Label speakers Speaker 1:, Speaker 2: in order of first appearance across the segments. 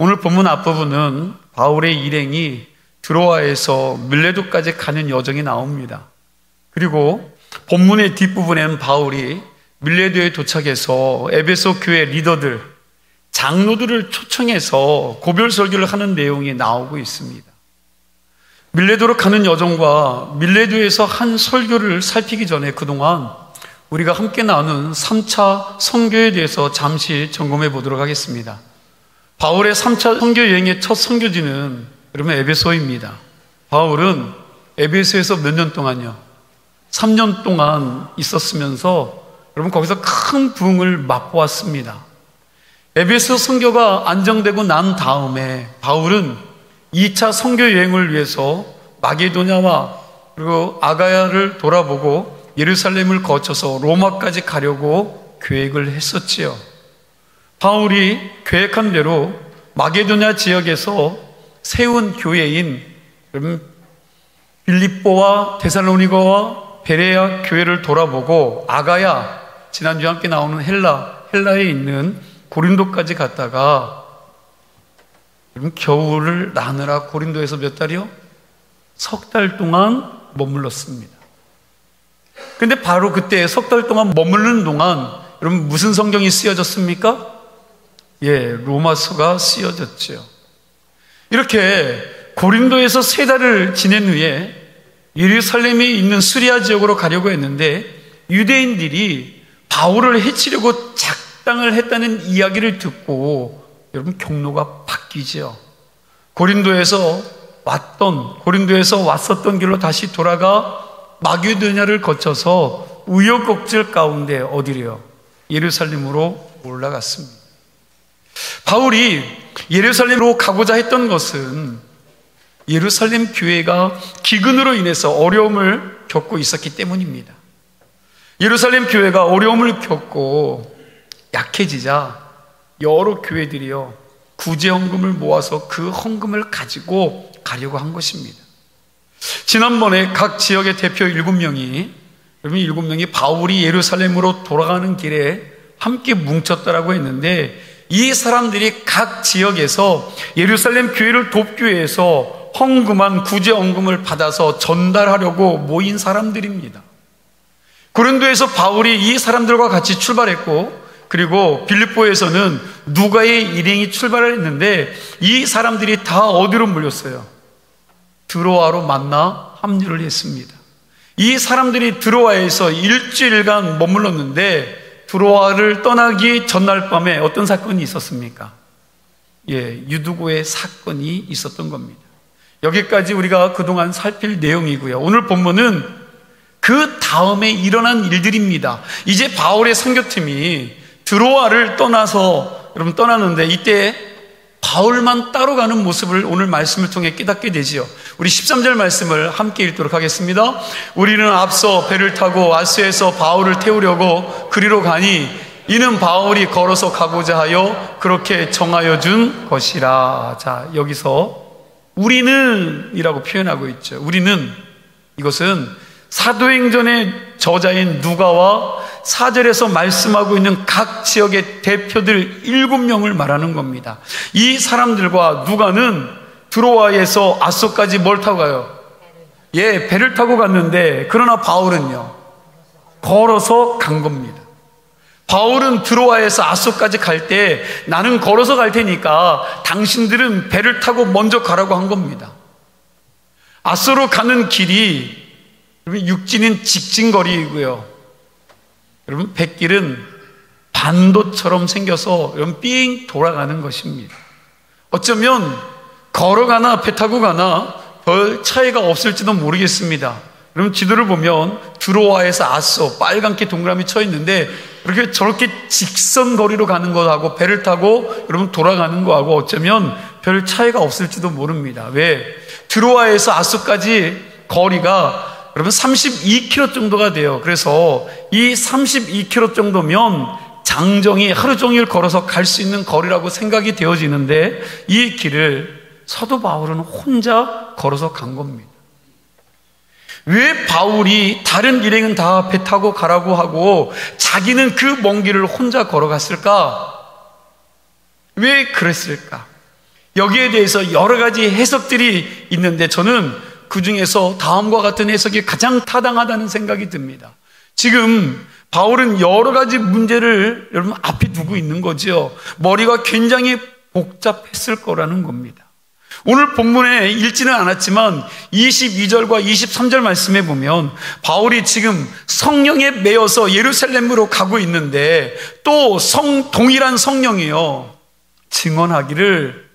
Speaker 1: 오늘 본문 앞부분은 바울의 일행이 드로아에서 밀레도까지 가는 여정이 나옵니다. 그리고 본문의 뒷부분에는 바울이 밀레도에 도착해서 에베소 교회 리더들, 장로들을 초청해서 고별 설교를 하는 내용이 나오고 있습니다. 밀레도로 가는 여정과 밀레도에서 한 설교를 살피기 전에 그동안 우리가 함께 나눈 3차 선교에 대해서 잠시 점검해 보도록 하겠습니다. 바울의 3차 선교 여행의 첫 선교지는 여러분 에베소입니다. 바울은 에베소에서 몇 년 동안요? 3년 동안 있었으면서 여러분 거기서 큰 부흥을 맛보았습니다. 에베소 선교가 안정되고 난 다음에 바울은 2차 선교 여행을 위해서 마게도냐와 그리고 아가야를 돌아보고 예루살렘을 거쳐서 로마까지 가려고 계획을 했었지요. 바울이 계획한 대로 마게도냐 지역에서 세운 교회인 빌립보와 데살로니가와 베레아 교회를 돌아보고 아가야, 지난주에 함께 나오는 헬라에 있는 고린도까지 갔다가 겨울을 나느라 고린도에서 몇 달이요? 3달 동안 머물렀습니다. 근데 바로 그때 3달 동안 머무르는 동안 여러분 무슨 성경이 쓰여졌습니까? 로마서가 쓰여졌죠. 이렇게 고린도에서 3달을 지낸 후에 예루살렘에 있는 수리아 지역으로 가려고 했는데 유대인들이 바울을 해치려고 작당을 했다는 이야기를 듣고 여러분 경로가 바뀌죠. 고린도에서 왔었던 길로 다시 돌아가 마게도냐를 거쳐서 우여곡절 가운데 어디래요? 예루살렘으로 올라갔습니다. 바울이 예루살렘으로 가고자 했던 것은 예루살렘 교회가 기근으로 인해서 어려움을 겪고 있었기 때문입니다. 예루살렘 교회가 어려움을 겪고 약해지자 여러 교회들이요 구제 헌금을 모아서 그 헌금을 가지고 가려고 한 것입니다. 지난번에 각 지역의 대표 7명이 여러분 7명이 바울이 예루살렘으로 돌아가는 길에 함께 뭉쳤다라고 했는데 이 사람들이 각 지역에서 예루살렘 교회를 돕기 위해서 헌금한 구제 헌금을 받아서 전달하려고 모인 사람들입니다. 고린도에서 바울이 이 사람들과 같이 출발했고 그리고 빌립보에서는 누가의 일행이 출발을 했는데 이 사람들이 다 어디로 몰렸어요? 드로아로 만나 합류를 했습니다. 이 사람들이 드로아에서 일주일간 머물렀는데 드로아를 떠나기 전날 밤에 어떤 사건이 있었습니까? 유두고의 사건이 있었던 겁니다. 여기까지 우리가 그동안 살필 내용이고요. 오늘 본문은 그 다음에 일어난 일들입니다. 이제 바울의 선교팀이 드로아를 떠나는데 이때 바울만 따로 가는 모습을 오늘 말씀을 통해 깨닫게 되지요. 우리 13절 말씀을 함께 읽도록 하겠습니다. 우리는 앞서 배를 타고 아스에서 바울을 태우려고 그리로 가니 이는 바울이 걸어서 가고자 하여 그렇게 정하여 준 것이라. 자, 여기서 우리는 이라고 표현하고 있죠. 우리는, 이것은 사도행전의 저자인 누가와 4절에서 말씀하고 있는 각 지역의 대표들 7명을 말하는 겁니다. 이 사람들과 누가는 드로아에서 아소까지 뭘 타고 가요? 배를 타고 갔는데 그러나 바울은요 걸어서 간 겁니다. 바울은 드로아에서 아소까지 갈 때 나는 걸어서 갈 테니까 당신들은 배를 타고 먼저 가라고 한 겁니다. 아소로 가는 길이 육지는 직진거리이고요. 여러분 뱃길은 반도처럼 생겨서 여러분 삥 돌아가는 것입니다. 어쩌면 걸어가나 배 타고 가나 별 차이가 없을지도 모르겠습니다. 여러분 지도를 보면 드로아에서 아소 빨갛게 동그라미 쳐 있는데 이렇게 저렇게 직선 거리로 가는 것하고 배를 타고 여러분 돌아가는 거하고 어쩌면 별 차이가 없을지도 모릅니다. 왜? 드로아에서 아소까지 거리가 여러분 32km 정도가 돼요. 그래서 이 32km 정도면 장정이 하루 종일 걸어서 갈 수 있는 거리라고 생각이 되어지는데 이 길을 사도 바울은 혼자 걸어서 간 겁니다. 왜 바울이 다른 일행은 다 배 타고 가라고 하고 자기는 그 먼 길을 혼자 걸어갔을까? 왜 그랬을까? 여기에 대해서 여러 가지 해석들이 있는데 저는 그 중에서 다음과 같은 해석이 가장 타당하다는 생각이 듭니다. 지금 바울은 여러 가지 문제를 여러분 앞에 두고 있는 거죠. 머리가 굉장히 복잡했을 거라는 겁니다. 오늘 본문에 읽지는 않았지만 22절과 23절 말씀에 보면 바울이 지금 성령에 매여서 예루살렘으로 가고 있는데 또 동일한 성령이요 증언하기를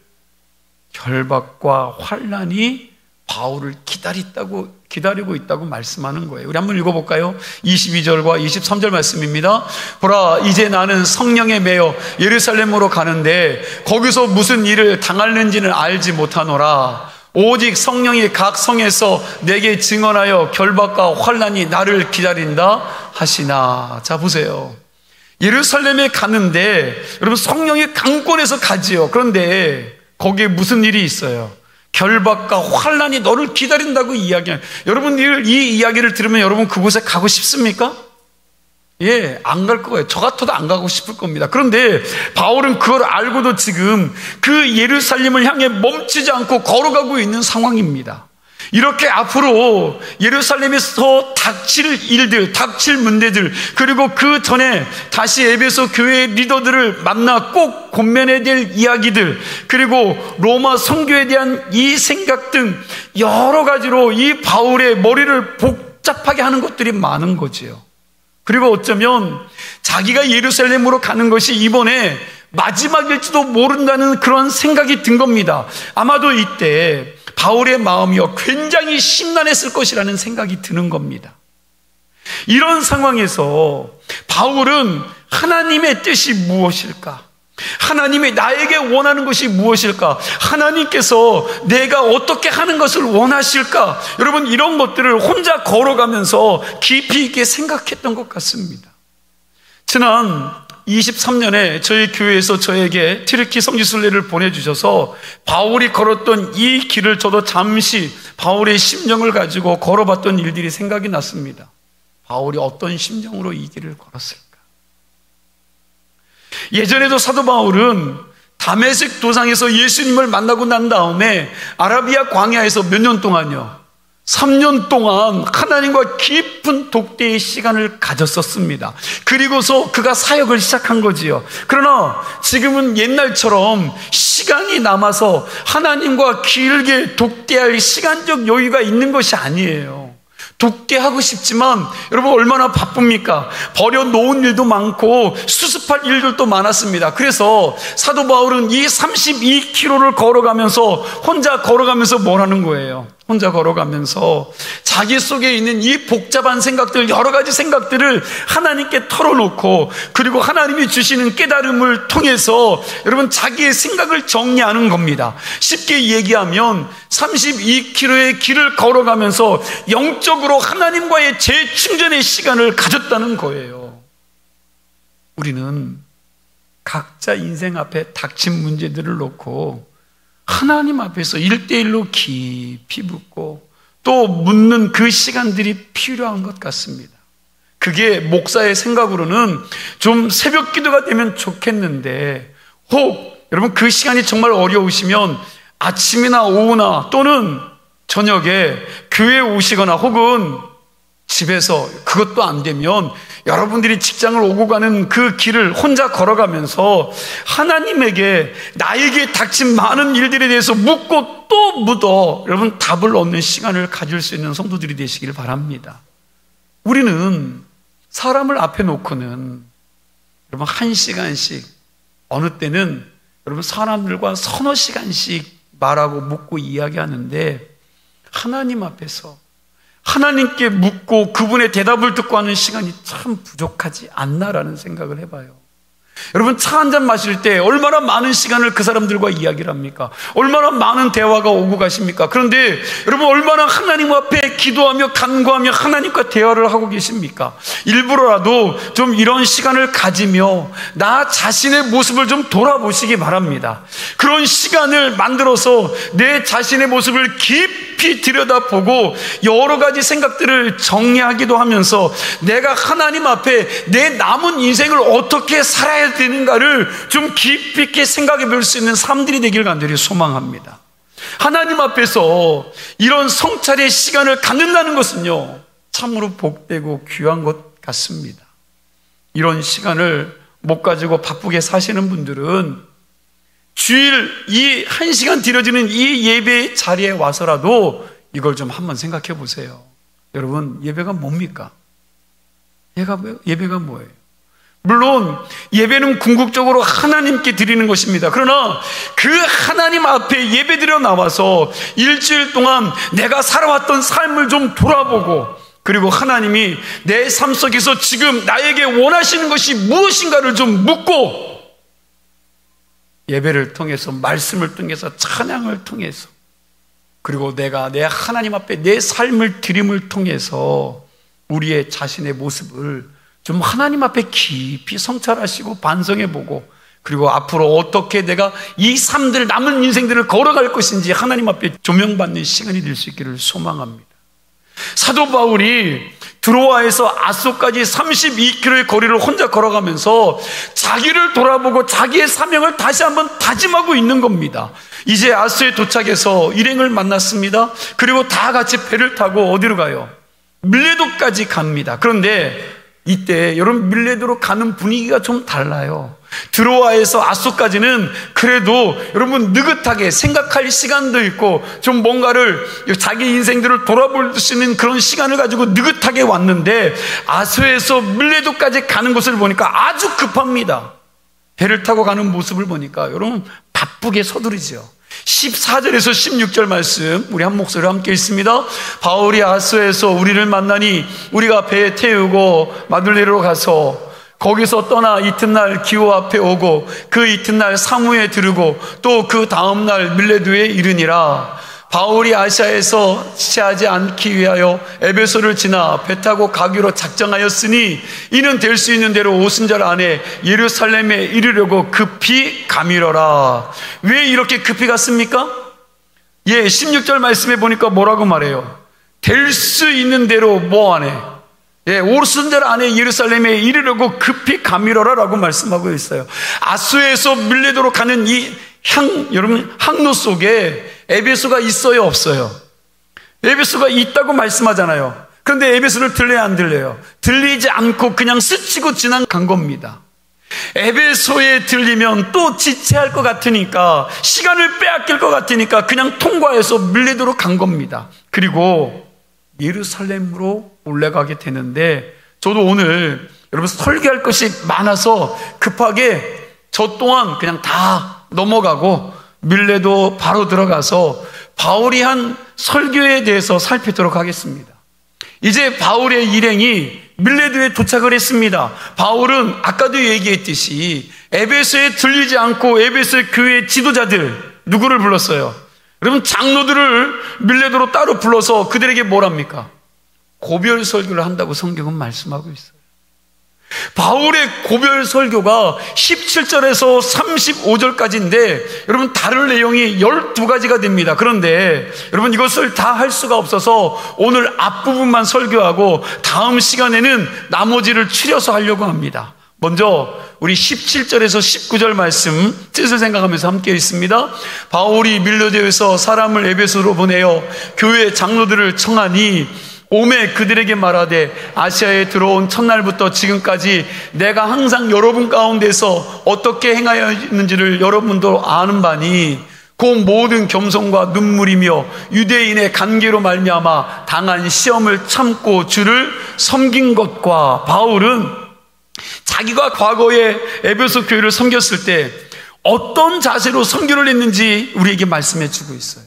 Speaker 1: 결박과 환난이 바울을 기다리고 있다고 말씀하는 거예요. 우리 한번 읽어볼까요? 22절과 23절 말씀입니다. 보라, 이제 나는 성령에 매여 예루살렘으로 가는데 거기서 무슨 일을 당하는지는 알지 못하노라. 오직 성령이 각 성에서 내게 증언하여 결박과 환난이 나를 기다린다 하시나. 자, 보세요. 예루살렘에 가는데 여러분 성령이 강권해서 가지요. 그런데 거기에 무슨 일이 있어요? 결박과 환난이 너를 기다린다고 이야기해요. 여러분 이 이야기를 들으면 여러분 그곳에 가고 싶습니까? 예, 안 갈 거예요. 저 같아도 안 가고 싶을 겁니다. 그런데 바울은 그걸 알고도 지금 그 예루살렘을 향해 멈추지 않고 걸어가고 있는 상황입니다. 이렇게 앞으로 예루살렘에서 닥칠 일들, 닥칠 문제들, 그리고 그 전에 다시 에베소 교회 리더들을 만나 꼭 권면해야 될 이야기들, 그리고 로마 선교에 대한 이 생각 등 여러 가지로 이 바울의 머리를 복잡하게 하는 것들이 많은 거지요. 그리고 어쩌면 자기가 예루살렘으로 가는 것이 이번에 마지막일지도 모른다는 그런 생각이 든 겁니다. 아마도 이때 바울의 마음이요 굉장히 심란했을 것이라는 생각이 드는 겁니다. 이런 상황에서 바울은 하나님의 뜻이 무엇일까? 하나님이 나에게 원하는 것이 무엇일까? 하나님께서 내가 어떻게 하는 것을 원하실까? 여러분 이런 것들을 혼자 걸어가면서 깊이 있게 생각했던 것 같습니다. 지난 23년에 저희 교회에서 저에게 튀르키 성지순례를 보내주셔서 바울이 걸었던 이 길을 저도 잠시 바울의 심정을 가지고 걸어봤던 일들이 생각이 났습니다. 바울이 어떤 심정으로 이 길을 걸었을까? 예전에도 사도 바울은 다메섹 도상에서 예수님을 만나고 난 다음에 아라비아 광야에서 몇 년 동안요? 3년 동안 하나님과 깊은 독대의 시간을 가졌었습니다. 그리고서 그가 사역을 시작한 거지요. 그러나 지금은 옛날처럼 시간이 남아서 하나님과 길게 독대할 시간적 여유가 있는 것이 아니에요. 독대하고 싶지만 여러분 얼마나 바쁩니까? 버려놓은 일도 많고 수습할 일들도 많았습니다. 그래서 사도 바울은 이 32km를 걸어가면서 혼자 걸어가면서 뭘 하는 거예요? 혼자 걸어가면서 자기 속에 있는 이 복잡한 생각들, 여러 가지 생각들을 하나님께 털어놓고 그리고 하나님이 주시는 깨달음을 통해서 여러분 자기의 생각을 정리하는 겁니다. 쉽게 얘기하면 32km의 길을 걸어가면서 영적으로 하나님과의 재충전의 시간을 가졌다는 거예요. 우리는 각자 인생 앞에 닥친 문제들을 놓고 하나님 앞에서 1대1로 깊이 묻고 또 묻는 그 시간들이 필요한 것 같습니다. 그게 목사의 생각으로는 좀 새벽 기도가 되면 좋겠는데 혹 여러분 그 시간이 정말 어려우시면 아침이나 오후나 또는 저녁에 교회에 오시거나 혹은 집에서 그것도 안 되면 여러분들이 직장을 오고 가는 그 길을 혼자 걸어가면서 하나님에게 나에게 닥친 많은 일들에 대해서 묻고 또 묻어 여러분 답을 얻는 시간을 가질 수 있는 성도들이 되시길 바랍니다. 우리는 사람을 앞에 놓고는 여러분 1시간씩 어느 때는 여러분 사람들과 서너 시간씩 말하고 묻고 이야기하는데 하나님 앞에서 하나님께 묻고 그분의 대답을 듣고 하는 시간이 참 부족하지 않나라는 생각을 해봐요. 여러분 차 한잔 마실 때 얼마나 많은 시간을 그 사람들과 이야기를 합니까? 얼마나 많은 대화가 오고 가십니까? 그런데 여러분 얼마나 하나님 앞에 기도하며 간구하며 하나님과 대화를 하고 계십니까? 일부러라도 좀 이런 시간을 가지며 나 자신의 모습을 좀 돌아보시기 바랍니다. 그런 시간을 만들어서 내 자신의 모습을 깊이 깊이 들여다보고 여러 가지 생각들을 정리하기도 하면서 내가 하나님 앞에 내 남은 인생을 어떻게 살아야 되는가를 좀 깊이 있게 생각해 볼 수 있는 삶들이 되길 간절히 소망합니다. 하나님 앞에서 이런 성찰의 시간을 갖는다는 것은요, 참으로 복되고 귀한 것 같습니다. 이런 시간을 못 가지고 바쁘게 사시는 분들은 주일 이 1시간 드려지는 이 예배 자리에 와서라도 이걸 좀 한번 생각해 보세요. 여러분, 예배가 뭡니까? 예배가 뭐예요? 물론 예배는 궁극적으로 하나님께 드리는 것입니다. 그러나 그 하나님 앞에 예배드려 나와서 일주일 동안 내가 살아왔던 삶을 좀 돌아보고, 그리고 하나님이 내 삶 속에서 지금 나에게 원하시는 것이 무엇인가를 좀 묻고, 예배를 통해서, 말씀을 통해서, 찬양을 통해서, 그리고 내가 내 하나님 앞에 내 삶을 드림을 통해서 우리의 자신의 모습을 좀 하나님 앞에 깊이 성찰하시고 반성해보고, 그리고 앞으로 어떻게 내가 이 삶들, 남은 인생들을 걸어갈 것인지 하나님 앞에 조명받는 시간이 될 수 있기를 소망합니다. 사도 바울이 드로아에서 아소까지 32km의 거리를 혼자 걸어가면서 자기를 돌아보고 자기의 사명을 다시 한번 다짐하고 있는 겁니다. 이제 아소에 도착해서 일행을 만났습니다. 그리고 다 같이 배를 타고 어디로 가요? 밀레도까지 갑니다. 그런데 이때 여러분, 밀레도로 가는 분위기가 좀 달라요. 드로아에서 아소까지는 그래도 여러분 느긋하게 생각할 시간도 있고 좀 뭔가를 자기 인생들을 돌아볼 수 있는 그런 시간을 가지고 느긋하게 왔는데, 아소에서 밀레도까지 가는 것을 보니까 아주 급합니다. 배를 타고 가는 모습을 보니까 여러분 바쁘게 서두르죠. 14절에서 16절 말씀 우리 한 목소리로 함께 읽습니다. 바울이 아소에서 우리를 만나니 우리가 배에 태우고 마둘레로 가서 거기서 떠나 이튿날 기호 앞에 오고 그 이튿날 사무에 들르고 또 그 다음날 밀레도에 이르니라. 바울이 아시아에서 지체하지 않기 위하여 에베소를 지나 배 타고 가기로 작정하였으니 이는 될 수 있는 대로 오순절 안에 예루살렘에 이르려고 급히 가미러라. 왜 이렇게 급히 갔습니까? 16절 말씀에 보니까 뭐라고 말해요? 될 수 있는 대로 뭐 안에? 오순절 안에 예루살렘에 이르려고 급히 가미러라 라고 말씀하고 있어요. 아소에서 밀레도로 가는 여러분 항로 속에 에베소가 있어요, 없어요? 에베소가 있다고 말씀하잖아요. 그런데 에베소를 들려야 안 들려요? 들리지 않고 그냥 스치고 지나간 겁니다. 에베소에 들리면 또 지체할 것 같으니까, 시간을 빼앗길 것 같으니까 그냥 통과해서 밀레도로 간 겁니다. 그리고 예루살렘으로 올라가게 되는데, 저도 오늘 여러분 설교할 것이 많아서 급하게 저 또한 그냥 다 넘어가고 밀레도 바로 들어가서 바울이 한 설교에 대해서 살피도록 하겠습니다. 이제 바울의 일행이 밀레도에 도착을 했습니다. 바울은 아까도 얘기했듯이 에베소에 들리지 않고 에베소의 교회 지도자들 누구를 불렀어요? 여러분 장로들을 밀레도로 따로 불러서 그들에게 뭐랍니까? 고별 설교를 한다고 성경은 말씀하고 있어요. 바울의 고별 설교가 17절에서 35절까지인데 여러분 다룰 내용이 12가지가 됩니다. 그런데 여러분 이것을 다 할 수가 없어서 오늘 앞부분만 설교하고 다음 시간에는 나머지를 추려서 하려고 합니다. 먼저 우리 17절에서 19절 말씀 뜻을 생각하면서 함께 읽습니다. 바울이 밀레도에서 사람을 에베소로 보내어 교회 장로들을 청하니 오매 그들에게 말하되 아시아에 들어온 첫날부터 지금까지 내가 항상 여러분 가운데서 어떻게 행하였는지를 여러분도 아는 바니 그 모든 겸손과 눈물이며 유대인의 관계로 말미암아 당한 시험을 참고 주를 섬긴 것과, 바울은 자기가 과거에 에베소 교회를 섬겼을 때 어떤 자세로 선교를 했는지 우리에게 말씀해 주고 있어요.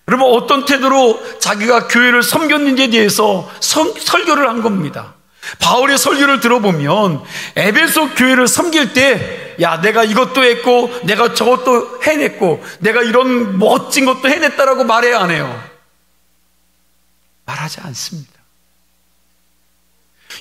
Speaker 1: 여러분 어떤 태도로 자기가 교회를 섬겼는지에 대해서 설교를 한 겁니다. 바울의 설교를 들어보면 에베소 교회를 섬길 때 야 내가 이것도 했고 내가 저것도 해냈고 내가 이런 멋진 것도 해냈다라고 말해야 안 해요? 말하지 않습니다.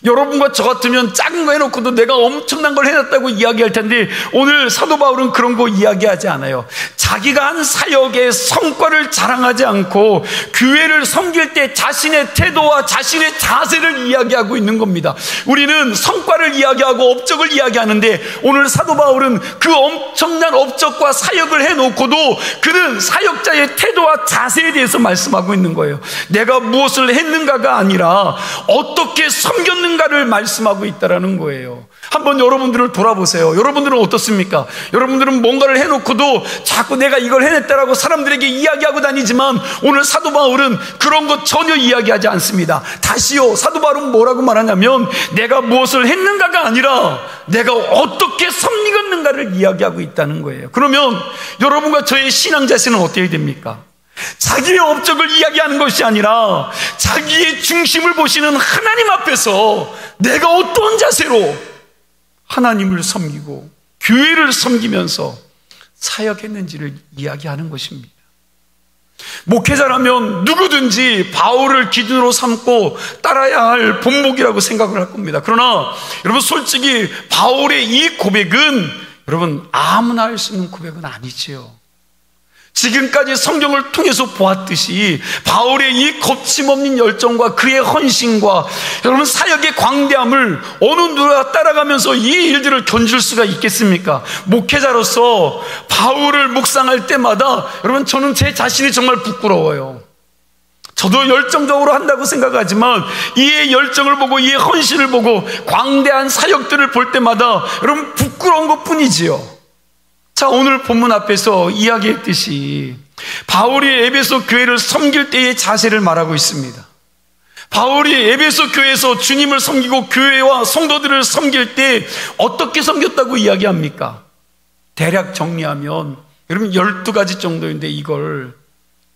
Speaker 1: 여러분과 저 같으면 작은 거 해놓고도 내가 엄청난 걸 해놨다고 이야기할 텐데 오늘 사도 바울은 그런 거 이야기하지 않아요. 자기가 한 사역의 성과를 자랑하지 않고 교회를 섬길 때 자신의 태도와 자신의 자세를 이야기하고 있는 겁니다. 우리는 성과를 이야기하고 업적을 이야기하는데 오늘 사도 바울은 그 엄청난 업적과 사역을 해놓고도 그는 사역자의 태도와 자세에 대해서 말씀하고 있는 거예요. 내가 무엇을 했는가가 아니라 어떻게 섬겼는가를 말씀하고 있다는 거예요. 한번 여러분들을 돌아보세요. 여러분들은 어떻습니까? 여러분들은 뭔가를 해놓고도 자꾸 내가 이걸 해냈다라고 사람들에게 이야기하고 다니지만 오늘 사도 바울은 그런 것 전혀 이야기하지 않습니다. 다시요, 사도 바울은 뭐라고 말하냐면 내가 무엇을 했는가가 아니라 내가 어떻게 섬겼는가를 이야기하고 있다는 거예요. 그러면 여러분과 저의 신앙 자세는 어떻게 됩니까? 자기의 업적을 이야기하는 것이 아니라 자기의 중심을 보시는 하나님 앞에서 내가 어떤 자세로 하나님을 섬기고 교회를 섬기면서 사역했는지를 이야기하는 것입니다. 목회자라면 누구든지 바울을 기준으로 삼고 따라야 할 본목이라고 생각을 할 겁니다. 그러나 여러분, 솔직히 바울의 이 고백은 여러분 아무나 할 수 있는 고백은 아니지요. 지금까지 성경을 통해서 보았듯이 바울의 이 거침없는 열정과 그의 헌신과 여러분 사역의 광대함을 어느 누가 따라가면서 이 일들을 견줄 수가 있겠습니까? 목회자로서 바울을 묵상할 때마다 여러분 저는 제 자신이 정말 부끄러워요. 저도 열정적으로 한다고 생각하지만 이의 열정을 보고 이의 헌신을 보고 광대한 사역들을 볼 때마다 여러분 부끄러운 것뿐이지요. 자, 오늘 본문 앞에서 이야기했듯이 바울이 에베소 교회를 섬길 때의 자세를 말하고 있습니다. 바울이 에베소 교회에서 주님을 섬기고 교회와 성도들을 섬길 때 어떻게 섬겼다고 이야기합니까? 대략 정리하면 여러분 12가지 정도인데 이걸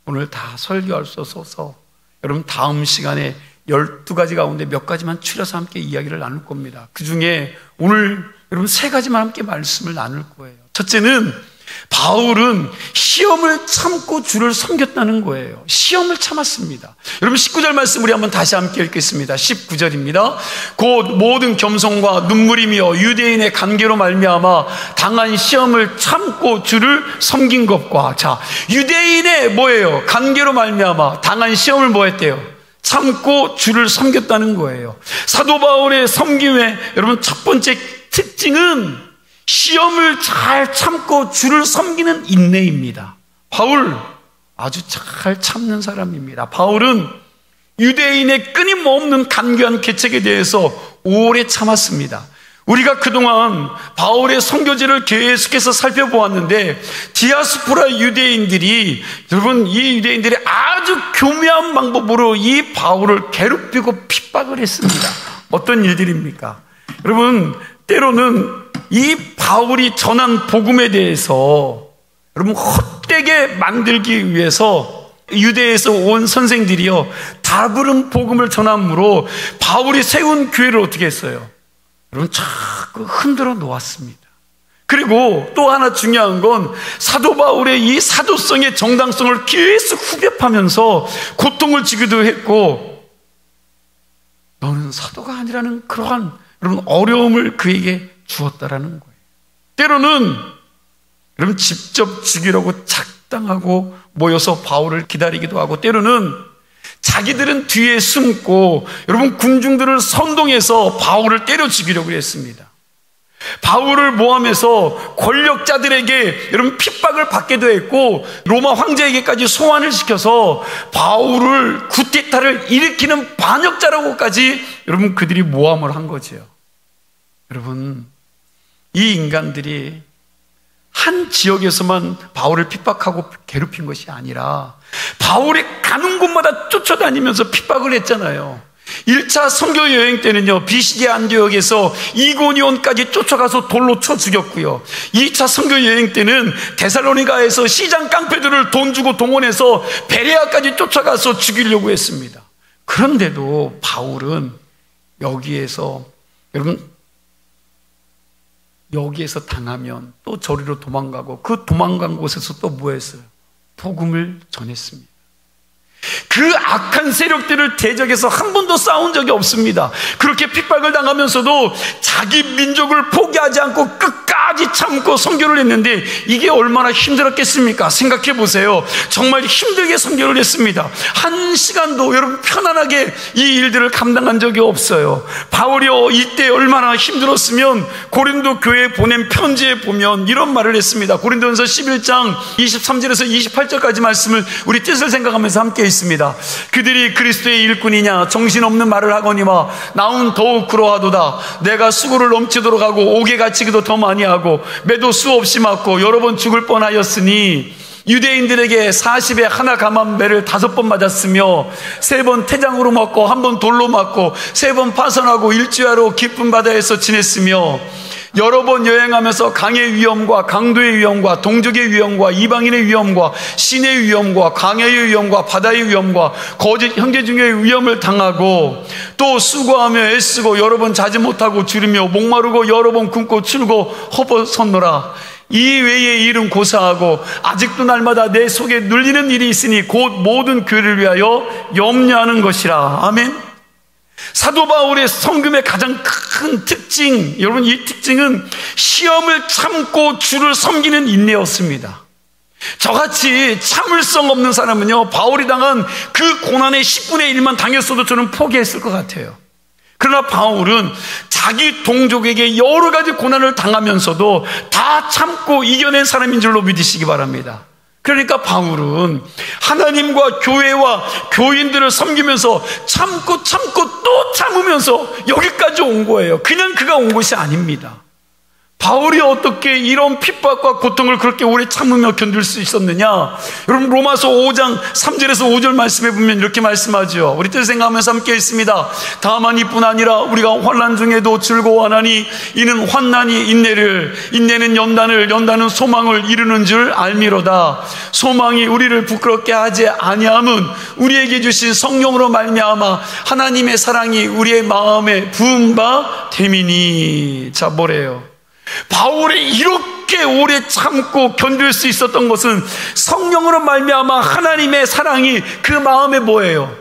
Speaker 1: 오늘 다 설교할 수 없어서 여러분 다음 시간에 12가지 가운데 몇 가지만 추려서 함께 이야기를 나눌 겁니다. 그 중에 오늘 여러분 3가지만 함께 말씀을 나눌 거예요. 첫째는 바울은 시험을 참고 주를 섬겼다는 거예요. 시험을 참았습니다. 여러분 19절 말씀 우리 한번 다시 함께 읽겠습니다. 19절입니다. 곧 모든 겸손과 눈물이며 유대인의 관계로 말미암아 당한 시험을 참고 주를 섬긴 것과, 자, 유대인의 뭐예요? 관계로 말미암아 당한 시험을 뭐 했대요? 참고 주를 섬겼다는 거예요. 사도 바울의 섬김의 여러분 첫 번째 특징은 시험을 잘 참고 주를 섬기는 인내입니다. 바울 아주 잘 참는 사람입니다. 바울은 유대인의 끊임없는 간교한 계책에 대해서 오래 참았습니다. 우리가 그동안 바울의 선교지를 계속해서 살펴보았는데 디아스포라 유대인들이 여러분 이 유대인들이 아주 교묘한 방법으로 이 바울을 괴롭히고 핍박을 했습니다. 어떤 일들입니까? 여러분 때로는 이 바울이 전한 복음에 대해서 여러분 헛되게 만들기 위해서 유대에서 온 선생들이요 다부른 복음을 전함으로 바울이 세운 교회를 어떻게 했어요? 여러분 자꾸 흔들어 놓았습니다. 그리고 또 하나 중요한 건 사도 바울의 이 사도성의 정당성을 계속 후벼파면서 고통을 주기도 했고 너는 사도가 아니라는 그러한 여러분 어려움을 그에게 주었다라는 거예요. 때로는 여러분 직접 죽이려고 작당하고 모여서 바울을 기다리기도 하고 때로는 자기들은 뒤에 숨고 여러분 군중들을 선동해서 바울을 때려 죽이려고 했습니다. 바울을 모함해서 권력자들에게 여러분 핍박을 받기도 했고 로마 황제에게까지 소환을 시켜서 바울을 구테타를 일으키는 반역자라고까지 여러분 그들이 모함을 한 거지요. 여러분 이 인간들이 한 지역에서만 바울을 핍박하고 괴롭힌 것이 아니라 바울이 가는 곳마다 쫓아다니면서 핍박을 했잖아요. 1차 선교 여행 때는요 비시디아 안디옥에서 이고니온까지 쫓아가서 돌로 쳐 죽였고요. 2차 선교 여행 때는 데살로니가에서 시장 깡패들을 돈 주고 동원해서 베레아까지 쫓아가서 죽이려고 했습니다. 그런데도 바울은 여기에서 여러분 여기에서 당하면 또 저리로 도망가고 그 도망간 곳에서 또 뭐 했어요? 복음을 전했습니다. 그 그 악한 세력들을 대적해서 한 번도 싸운 적이 없습니다. 그렇게 핍박을 당하면서도 자기 민족을 포기하지 않고 끝까지 참고 선교를 했는데 이게 얼마나 힘들었겠습니까? 생각해 보세요. 정말 힘들게 선교를 했습니다. 한 시간도 여러분 편안하게 이 일들을 감당한 적이 없어요. 바울이요, 이때 얼마나 힘들었으면 고린도 교회에 보낸 편지에 보면 이런 말을 했습니다. 고린도전서 11장 23절에서 28절까지 말씀을 우리 뜻을 생각하면서 함께 있습니다. 그들이 그리스도의 일꾼이냐 정신없는 말을 하거니와 나온 더욱 그러하도다. 내가 수고를 넘치도록 하고 옥에 갇히기도 더 많이 하고 매도 수없이 맞고 여러 번 죽을 뻔하였으니 유대인들에게 40에 하나 감한 매를 5번 맞았으며 3번 태장으로 맞고 1번 돌로 맞고 3번 파선하고 일주야로 깊은 바다에서 지냈으며 여러 번 여행하면서 강의 위험과 강도의 위험과 동족의 위험과 이방인의 위험과 신의 위험과 광야의 위험과 바다의 위험과 거짓 형제 중의 위험을 당하고 또 수고하며 애쓰고 여러 번 자지 못하고 줄이며 목마르고 여러 번 굶고 추고 허벗었노라. 이 외의 일은 고사하고 아직도 날마다 내 속에 눌리는 일이 있으니 곧 모든 교회를 위하여 염려하는 것이라. 아멘. 사도 바울의 성금의 가장 큰 특징, 여러분 이 특징은 시험을 참고 주를 섬기는 인내였습니다. 저같이 참을성 없는 사람은요, 바울이 당한 그 고난의 10분의 1만 당했어도 저는 포기했을 것 같아요. 그러나 바울은 자기 동족에게 여러 가지 고난을 당하면서도 다 참고 이겨낸 사람인 줄로 믿으시기 바랍니다. 그러니까 바울은 하나님과 교회와 교인들을 섬기면서 참고 또 참으면서 여기까지 온 거예요. 그냥 그가 온 것이 아닙니다. 바울이 어떻게 이런 핍박과 고통을 그렇게 오래 참으며 견딜 수 있었느냐? 여러분 로마서 5장 3절에서 5절 말씀해 보면 이렇게 말씀하죠. 우리 뜻 생각하면서 함께 있습니다. 다만 이뿐 아니라 우리가 환난 중에도 즐거워하나니 이는 환난이 인내를, 인내는 연단을, 연단은 소망을 이루는 줄 알미로다. 소망이 우리를 부끄럽게 하지 아니함은 우리에게 주신 성령으로 말미암아 하나님의 사랑이 우리의 마음에 부은 바 됨이니. 자, 뭐래요? 바울이 이렇게 오래 참고 견딜 수 있었던 것은 성령으로 말미암아 하나님의 사랑이 그 마음에 뭐예요?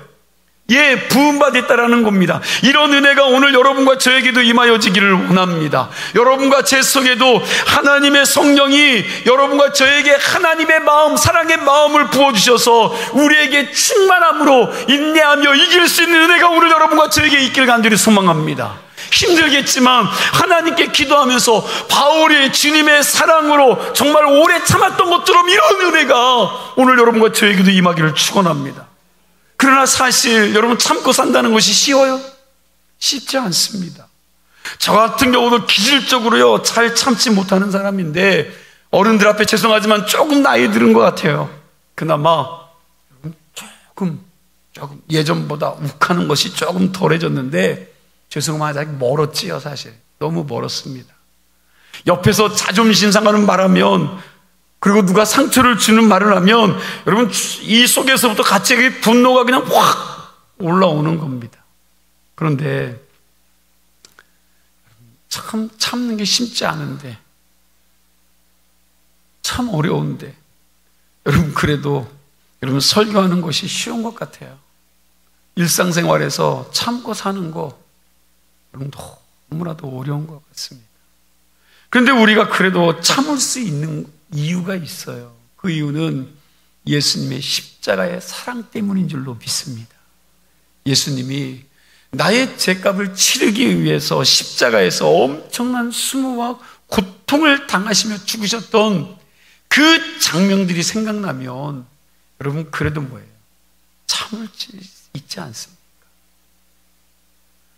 Speaker 1: 예, 부음받았다라는 겁니다. 이런 은혜가 오늘 여러분과 저에게도 임하여지기를 원합니다. 여러분과 제 속에도 하나님의 성령이 여러분과 저에게 하나님의 마음, 사랑의 마음을 부어주셔서 우리에게 충만함으로 인내하며 이길 수 있는 은혜가 오늘 여러분과 저에게 있기를 간절히 소망합니다. 힘들겠지만 하나님께 기도하면서 바울이 주님의 사랑으로 정말 오래 참았던 것처럼 이런 은혜가 오늘 여러분과 저에게도 임하기를 축원합니다. 그러나 사실 여러분 참고 산다는 것이 쉬워요? 쉽지 않습니다. 저 같은 경우도 기질적으로요 잘 참지 못하는 사람인데 어른들 앞에 죄송하지만 조금 나이 들은 것 같아요. 그나마 조금 예전보다 욱하는 것이 조금 덜해졌는데 죄송하지만 아직 멀었지요. 사실 너무 멀었습니다. 옆에서 자존심 상하는 말하면, 그리고 누가 상처를 주는 말을 하면 여러분 이 속에서부터 갑자기 분노가 그냥 확 올라오는 겁니다. 그런데 참 참는 게 쉽지 않은데, 참 어려운데 여러분 그래도 여러분 설교하는 것이 쉬운 것 같아요. 일상생활에서 참고 사는 거 여러분 너무나도 어려운 것 같습니다. 그런데 우리가 그래도 참을 수 있는 이유가 있어요. 그 이유는 예수님의 십자가의 사랑 때문인 줄로 믿습니다. 예수님이 나의 죄값을 치르기 위해서 십자가에서 엄청난 수모와 고통을 당하시며 죽으셨던 그 장면들이 생각나면 여러분 그래도 뭐예요? 참을 수 있지 않습니까?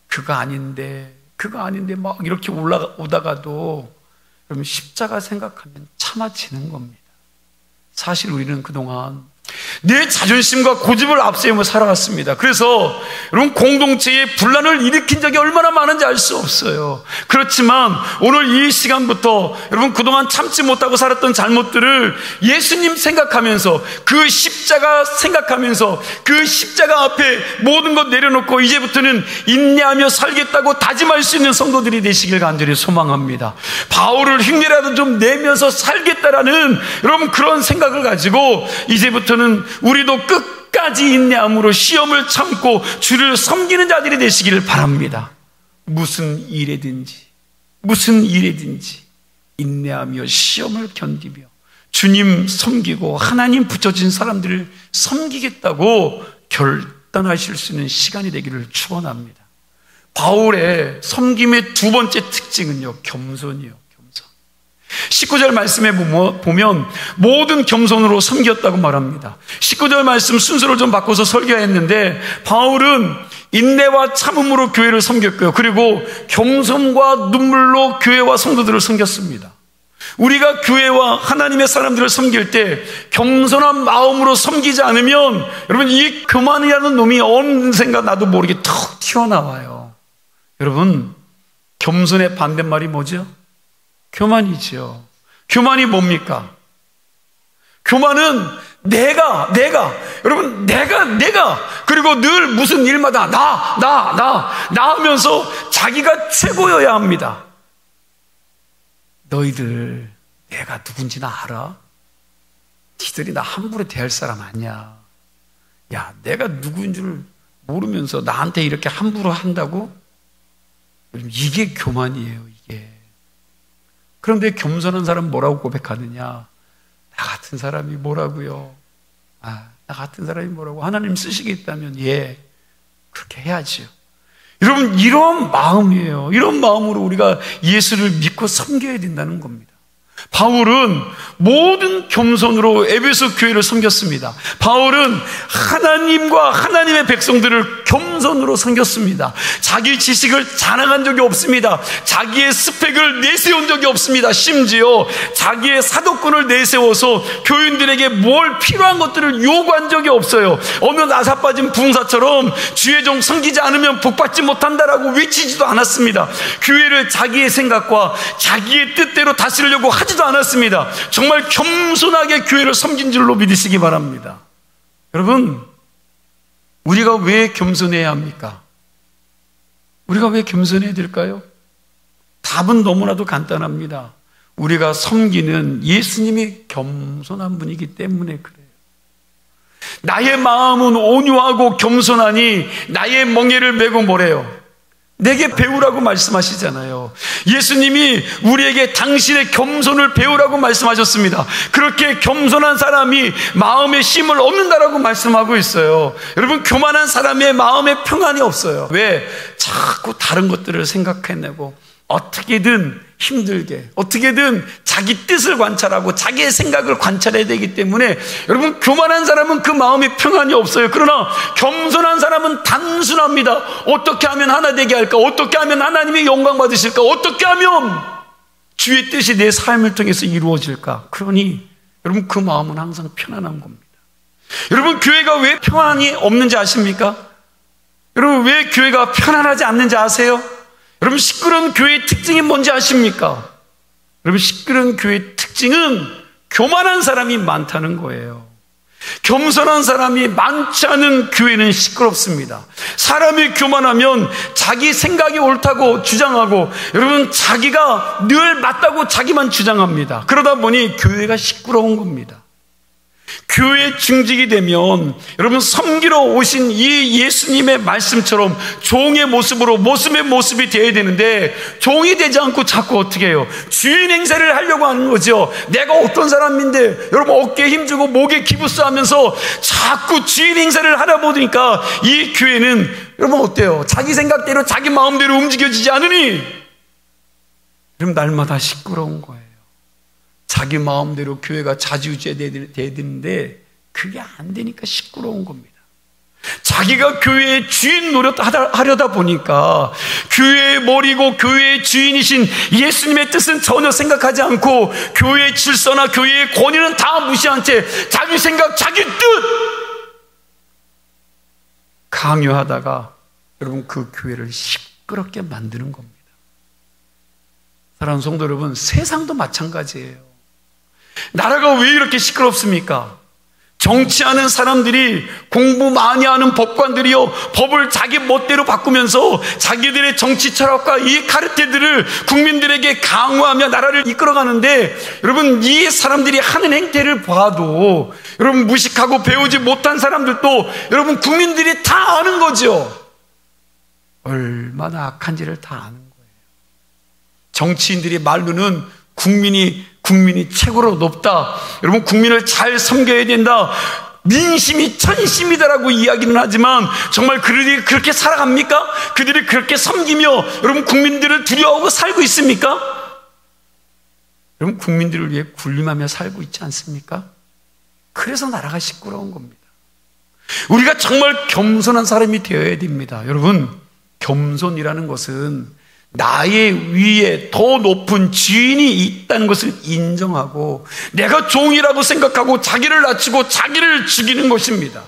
Speaker 1: 그거 아닌데 막 이렇게 올라오다가도 여러분 십자가 생각하면 참아지는 겁니다. 사실 우리는 그동안 내 자존심과 고집을 앞세우며 살아왔습니다. 그래서 여러분 공동체에 분란을 일으킨 적이 얼마나 많은지 알 수 없어요. 그렇지만 오늘 이 시간부터 여러분 그동안 참지 못하고 살았던 잘못들을 예수님 생각하면서 그 십자가 생각하면서 그 십자가 앞에 모든 것 내려놓고 이제부터는 인내하며 살겠다고 다짐할 수 있는 성도들이 되시길 간절히 소망합니다. 바울을 흉내라도 좀 내면서 살겠다라는 여러분 그런 생각을 가지고 이제부터는 우리도 끝까지 인내함으로 시험을 참고 주를 섬기는 자들이 되시기를 바랍니다. 무슨 일이든지 인내하며 시험을 견디며 주님 섬기고 하나님 붙여진 사람들을 섬기겠다고 결단하실 수 있는 시간이 되기를 축원합니다. 바울의 섬김의 두 번째 특징은요, 겸손이요. 겸손. 19절 말씀에 보면 모든 겸손으로 섬겼다고 말합니다. 19절 말씀 순서를 좀 바꿔서 설교했는데 바울은 인내와 참음으로 교회를 섬겼고요. 그리고 겸손과 눈물로 교회와 성도들을 섬겼습니다. 우리가 교회와 하나님의 사람들을 섬길 때 겸손한 마음으로 섬기지 않으면 여러분 이 교만이라는 놈이 언젠가 나도 모르게 턱 튀어나와요. 여러분, 겸손의 반대말이 뭐죠? 교만이죠. 교만이 뭡니까? 교만은 내가 여러분 내가 그리고 늘 무슨 일마다 나 하면서 자기가 최고여야 합니다. 너희들 내가 누군지나 알아? 니들이 나 함부로 대할 사람 아니야. 야, 내가 누구인 줄 모르면서 나한테 이렇게 함부로 한다고? 이게 교만이에요, 이게. 그런데 겸손한 사람은 뭐라고 고백하느냐? 나 같은 사람이 뭐라고요? 나 같은 사람이 뭐라고? 하나님 쓰시겠다면 그렇게 해야지요. 여러분, 이런 마음이에요. 이런 마음으로 우리가 예수를 믿고 섬겨야 된다는 겁니다. 바울은 모든 겸손으로 에베소 교회를 섬겼습니다. 바울은 하나님과 하나님의 백성들을 겸손으로 섬겼습니다. 자기 지식을 자랑한 적이 없습니다. 자기의 스펙을 내세운 적이 없습니다. 심지어 자기의 사도권을 내세워서 교인들에게 뭘 필요한 것들을 요구한 적이 없어요. 어느 나사 빠진 부흥사처럼 주의 종 섬기지 않으면 복받지 못한다라고 외치지도 않았습니다. 교회를 자기의 생각과 자기의 뜻대로 다스리려고 하지도 않았습니다. 정말 겸손하게 교회를 섬긴 줄로 믿으시기 바랍니다. 여러분, 우리가 왜 겸손해야 합니까? 우리가 왜 겸손해야 될까요? 답은 너무나도 간단합니다. 우리가 섬기는 예수님이 겸손한 분이기 때문에 그래요. 나의 마음은 온유하고 겸손하니 나의 멍에를 메고 뭐래요? 내게 배우라고 말씀하시잖아요. 예수님이 우리에게 당신의 겸손을 배우라고 말씀하셨습니다. 그렇게 겸손한 사람이 마음의 쉼을 얻는다라고 말씀하고 있어요. 여러분, 교만한 사람의 마음에 평안이 없어요. 왜? 자꾸 다른 것들을 생각해내고 어떻게든 힘들게 어떻게든 자기 뜻을 관찰하고 자기의 생각을 관찰해야 되기 때문에 여러분, 교만한 사람은 그 마음에 평안이 없어요. 그러나 겸손한 사람은 단순합니다. 어떻게 하면 하나 되게 할까? 어떻게 하면 하나님의 영광 받으실까? 어떻게 하면 주의 뜻이 내 삶을 통해서 이루어질까? 그러니 여러분, 그 마음은 항상 편안한 겁니다. 여러분, 교회가 왜 평안이 없는지 아십니까? 여러분, 왜 교회가 편안하지 않는지 아세요? 여러분, 시끄러운 교회의 특징이 뭔지 아십니까? 여러분, 시끄러운 교회의 특징은 교만한 사람이 많다는 거예요. 겸손한 사람이 많지 않은 교회는 시끄럽습니다. 사람이 교만하면 자기 생각이 옳다고 주장하고 여러분, 자기가 늘 맞다고 자기만 주장합니다. 그러다 보니 교회가 시끄러운 겁니다. 교회 중직이 되면 여러분, 섬기러 오신 이 예수님의 말씀처럼 종의 모습으로 모습이 되어야 되는데 종이 되지 않고 자꾸 어떻게 해요? 주인 행세를 하려고 하는 거죠. 내가 어떤 사람인데 여러분, 어깨에 힘주고 목에 기부스 하면서 자꾸 주인 행세를 하다 보니까 이 교회는 여러분 어때요? 자기 생각대로 자기 마음대로 움직여지지 않으니 여러분, 날마다 시끄러운 거예요. 자기 마음대로 교회가 자주유지돼야 되는데 그게 안 되니까 시끄러운 겁니다. 자기가 교회의 주인 노릇하려다 보니까 교회의 머리고 교회의 주인이신 예수님의 뜻은 전혀 생각하지 않고 교회의 질서나 교회의 권위는 다 무시한 채 자기 생각, 자기 뜻 강요하다가 여러분, 그 교회를 시끄럽게 만드는 겁니다. 사랑하는 성도 여러분, 세상도 마찬가지예요. 나라가 왜 이렇게 시끄럽습니까? 정치하는 사람들이, 공부 많이 하는 법관들이요, 법을 자기 멋대로 바꾸면서 자기들의 정치 철학과 이 카르텔들을 국민들에게 강화하며 나라를 이끌어가는데, 여러분 이 사람들이 하는 행태를 봐도 여러분 무식하고 배우지 못한 사람들도 여러분 국민들이 다 아는 거죠. 얼마나 악한지를 다 아는 거예요. 정치인들이 말로는 국민이 최고로 높다, 여러분 국민을 잘 섬겨야 된다, 민심이 천심이다라고 이야기는 하지만 정말 그들이 그렇게 살아갑니까? 그들이 그렇게 섬기며 여러분 국민들을 두려워하고 살고 있습니까? 여러분 국민들을 위해 군림하며 살고 있지 않습니까? 그래서 나라가 시끄러운 겁니다. 우리가 정말 겸손한 사람이 되어야 됩니다. 여러분, 겸손이라는 것은 나의 위에 더 높은 주인이 있다는 것을 인정하고 내가 종이라고 생각하고 자기를 낮추고 자기를 죽이는 것입니다.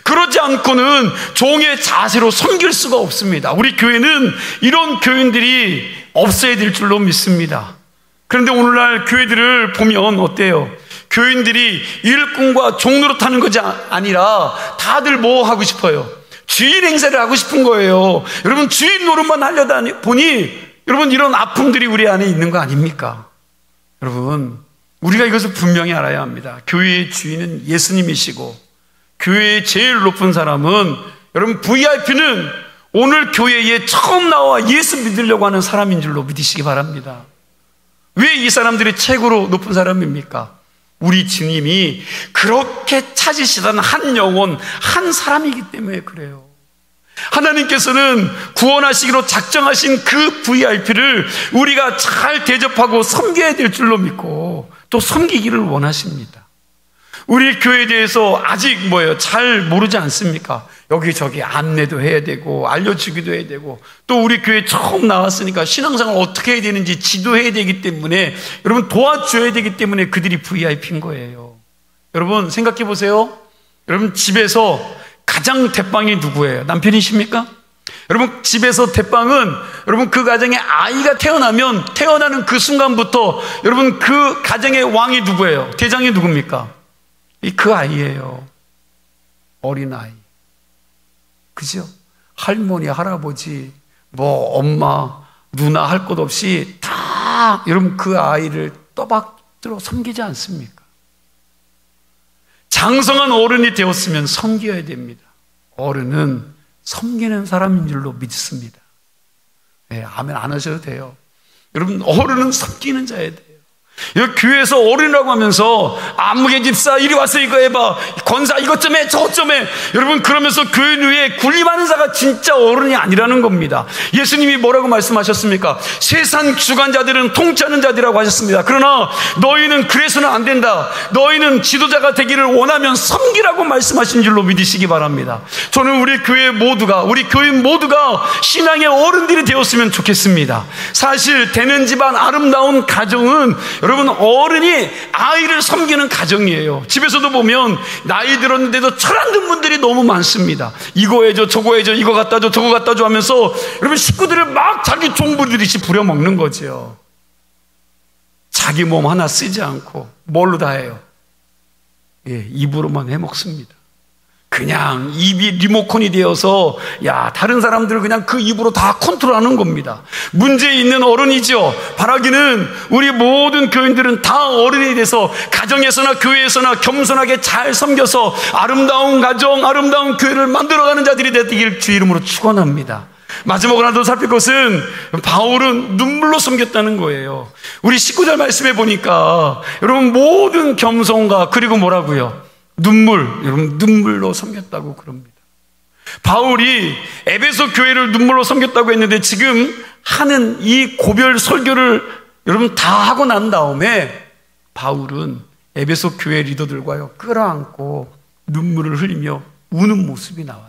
Speaker 1: 그러지 않고는 종의 자세로 섬길 수가 없습니다. 우리 교회는 이런 교인들이 없어야 될 줄로 믿습니다. 그런데 오늘날 교회들을 보면 어때요? 교인들이 일꾼과 종노릇하는 것이 아니라 다들 뭐 하고 싶어요? 주인 행세를 하고 싶은 거예요. 여러분 주인 노릇만 하려다 보니 여러분 이런 아픔들이 우리 안에 있는 거 아닙니까? 여러분 우리가 이것을 분명히 알아야 합니다. 교회의 주인은 예수님이시고 교회의 제일 높은 사람은, 여러분 VIP는 오늘 교회에 처음 나와 예수 믿으려고 하는 사람인 줄로 믿으시기 바랍니다. 왜 이 사람들이 최고로 높은 사람입니까? 우리 주님이 그렇게 찾으시던 한 영혼, 한 사람이기 때문에 그래요. 하나님께서는 구원하시기로 작정하신 그 VIP를 우리가 잘 대접하고 섬겨야 될 줄로 믿고 또 섬기기를 원하십니다. 우리 교회에 대해서 아직 잘 모르지 않습니까? 여기저기 안내도 해야 되고 알려주기도 해야 되고, 또 우리 교회 처음 나왔으니까 신앙생활 어떻게 해야 되는지 지도해야 되기 때문에 여러분 도와줘야 되기 때문에 그들이 VIP인 거예요. 여러분 생각해 보세요. 여러분 집에서 가장 대빵이 누구예요? 남편이십니까? 여러분 집에서 대빵은 여러분 그 가정에 아이가 태어나는 그 순간부터 여러분 그 가정의 왕이 누구예요? 대장이 누굽니까? 그 아이예요. 어린아이. 그죠? 할머니, 할아버지, 엄마, 누나 할 것 없이 다 여러분 그 아이를 떠받들어 섬기지 않습니까? 장성한 어른이 되었으면 섬겨야 됩니다. 어른은 섬기는 사람인 줄로 믿습니다. 네, 아멘 안 하셔도 돼요. 여러분 어른은 섬기는 자여야 돼요. 여기 교회에서 어른이라고 하면서 안무개 집사 이리 와서 이거 해봐, 권사 이것 좀 해 저것 좀 해, 여러분 그러면서 교회 위에 군림하는 자가 진짜 어른이 아니라는 겁니다. 예수님이 뭐라고 말씀하셨습니까? 세상 주관자들은 통치하는 자들이라고 하셨습니다. 그러나 너희는 그래서는 안 된다. 너희는 지도자가 되기를 원하면 섬기라고 말씀하신 줄로 믿으시기 바랍니다. 저는 우리 교인 모두가 신앙의 어른들이 되었으면 좋겠습니다. 사실 되는 집안 아름다운 가정은 여러분 어른이 아이를 섬기는 가정이에요. 집에서도 보면 나이 들었는데도 철안든 분들이 너무 많습니다. 이거 해줘 저거 해줘, 이거 갖다 줘 저거 갖다 줘 하면서 여러분 식구들을 막 자기 종부들이시 부려먹는 거죠. 자기 몸 하나 쓰지 않고 뭘로 다 해요? 입으로만 해먹습니다. 그냥 입이 리모컨이 되어서 다른 사람들을 그냥 그 입으로 다 컨트롤하는 겁니다. 문제 있는 어른이죠. 바라기는 우리 모든 교인들은 다 어른이 돼서 가정에서나 교회에서나 겸손하게 잘 섬겨서 아름다운 가정, 아름다운 교회를 만들어가는 자들이 되길 주 이름으로 축원합니다. 마지막으로 하나 더 살필 것은 바울은 눈물로 섬겼다는 거예요. 우리 19절 말씀해 보니까 여러분 모든 겸손과 그리고 뭐라고요? 여러분 눈물로 섬겼다고 그럽니다. 바울이 에베소 교회를 눈물로 섬겼다고 했는데 지금 하는 이 고별 설교를 여러분 다 하고 난 다음에 바울은 에베소 교회 리더들과요 끌어안고 눈물을 흘리며 우는 모습이 나와요.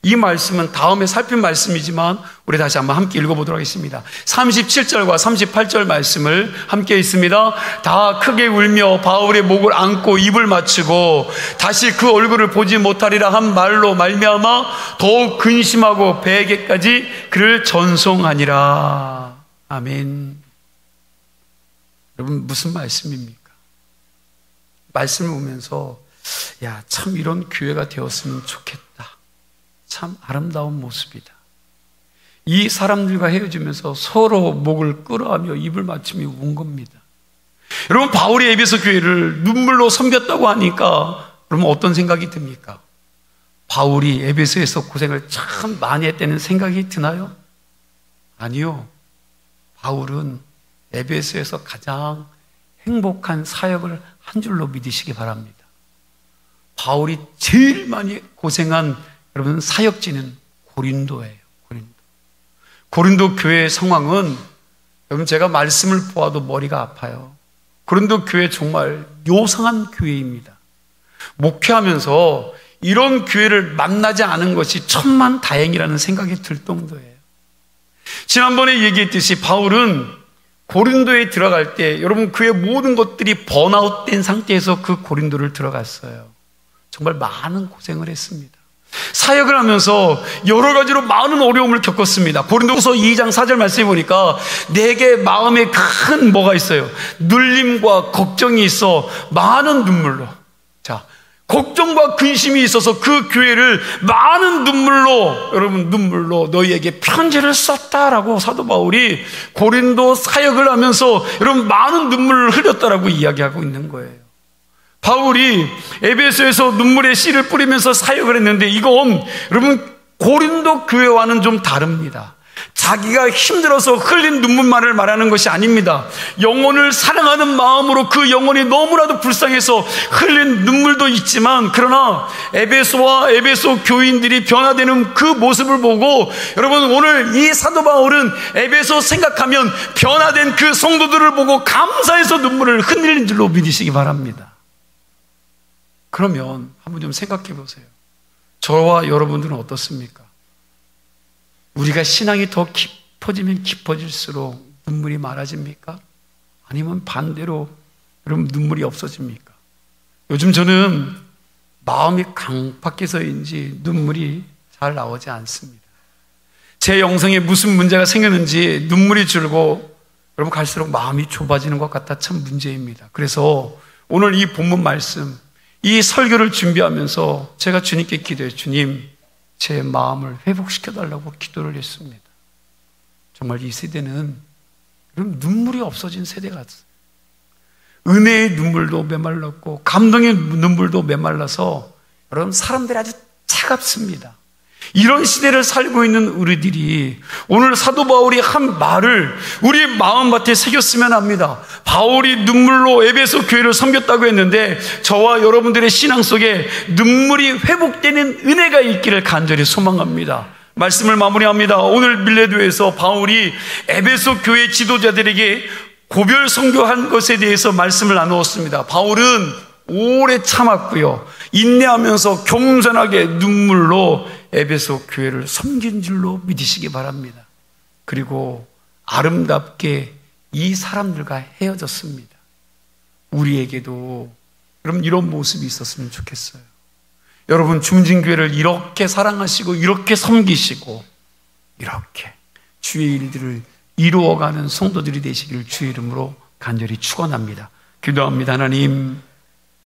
Speaker 1: 이 말씀은 다음에 살핀 말씀이지만 우리 다시 한번 함께 읽어보도록 하겠습니다. 37절과 38절 말씀을 함께 읽습니다. 다 크게 울며 바울의 목을 안고 입을 맞추고 다시 그 얼굴을 보지 못하리라 한 말로 말미암아 더욱 근심하고 배에게까지 그를 전송하니라. 아멘. 여러분 무슨 말씀입니까? 말씀을 보면서 야, 참 이런 교회가 되었으면 좋겠다. 참 아름다운 모습이다. 이 사람들과 헤어지면서 서로 목을 끌어하며 입을 맞추며 운 겁니다. 여러분, 바울이 에베소 교회를 눈물로 섬겼다고 하니까 그러면 어떤 생각이 듭니까? 바울이 에베소에서 고생을 참 많이 했다는 생각이 드나요? 아니요. 바울은 에베소에서 가장 행복한 사역을 한 줄로 믿으시기 바랍니다. 바울이 제일 많이 고생한 여러분 사역지는 고린도예요. 고린도 교회의 상황은 여러분 제가 말씀을 보아도 머리가 아파요. 고린도 교회 정말 요상한 교회입니다. 목회하면서 이런 교회를 만나지 않은 것이 천만다행이라는 생각이 들 정도예요. 지난번에 얘기했듯이 바울은 고린도에 들어갈 때 여러분 그의 모든 것들이 번아웃된 상태에서 그 고린도를 들어갔어요. 정말 많은 고생을 했습니다. 사역을 하면서 여러 가지로 많은 어려움을 겪었습니다. 고린도후서 2장 4절 말씀해 보니까 내게 마음에 큰 뭐가 있어요? 눌림과 걱정이 있어 많은 눈물로. 자, 걱정과 근심이 있어서 그 교회를 많은 눈물로, 여러분 눈물로 너희에게 편지를 썼다라고 사도 바울이 고린도 사역을 하면서 여러분 많은 눈물을 흘렸다라고 이야기하고 있는 거예요. 바울이 에베소에서 눈물의 씨를 뿌리면서 사역을 했는데 이건 여러분 고린도 교회와는 좀 다릅니다. 자기가 힘들어서 흘린 눈물만을 말하는 것이 아닙니다. 영혼을 사랑하는 마음으로 그 영혼이 너무나도 불쌍해서 흘린 눈물도 있지만 그러나 에베소와 에베소 교인들이 변화되는 그 모습을 보고 여러분 오늘 이 사도 바울은 에베소 생각하면 변화된 그 성도들을 보고 감사해서 눈물을 흘리는 줄로 믿으시기 바랍니다. 그러면 한번 좀 생각해 보세요. 저와 여러분들은 어떻습니까? 우리가 신앙이 더 깊어지면 깊어질수록 눈물이 많아집니까? 아니면 반대로 여러분 눈물이 없어집니까? 요즘 저는 마음이 강팍해서인지 눈물이 잘 나오지 않습니다. 제 영성에 무슨 문제가 생겼는지 눈물이 줄고 여러분 갈수록 마음이 좁아지는 것 같아 참 문제입니다. 그래서 오늘 이 본문 말씀 이 설교를 준비하면서 제가 주님께 기도해요. 주님, 제 마음을 회복시켜달라고 기도를 했습니다. 정말 이 세대는 눈물이 없어진 세대 같아요. 은혜의 눈물도 메말랐고 감동의 눈물도 메말라서 여러분 사람들이 아주 차갑습니다. 이런 시대를 살고 있는 우리들이 오늘 사도 바울이 한 말을 우리 마음밭에 새겼으면 합니다. 바울이 눈물로 에베소 교회를 섬겼다고 했는데 저와 여러분들의 신앙 속에 눈물이 회복되는 은혜가 있기를 간절히 소망합니다. 말씀을 마무리합니다. 오늘 밀레도에서 바울이 에베소 교회 지도자들에게 고별 선교한 것에 대해서 말씀을 나누었습니다. 바울은 오래 참았고요. 인내하면서 겸손하게 눈물로 에베소 교회를 섬긴 줄로 믿으시기 바랍니다. 그리고 아름답게 이 사람들과 헤어졌습니다. 우리에게도 그럼 이런 모습이 있었으면 좋겠어요. 여러분 중진교회를 이렇게 사랑하시고 이렇게 섬기시고 이렇게 주의 일들을 이루어가는 성도들이 되시기를 주의 이름으로 간절히 축원합니다. 기도합니다. 하나님,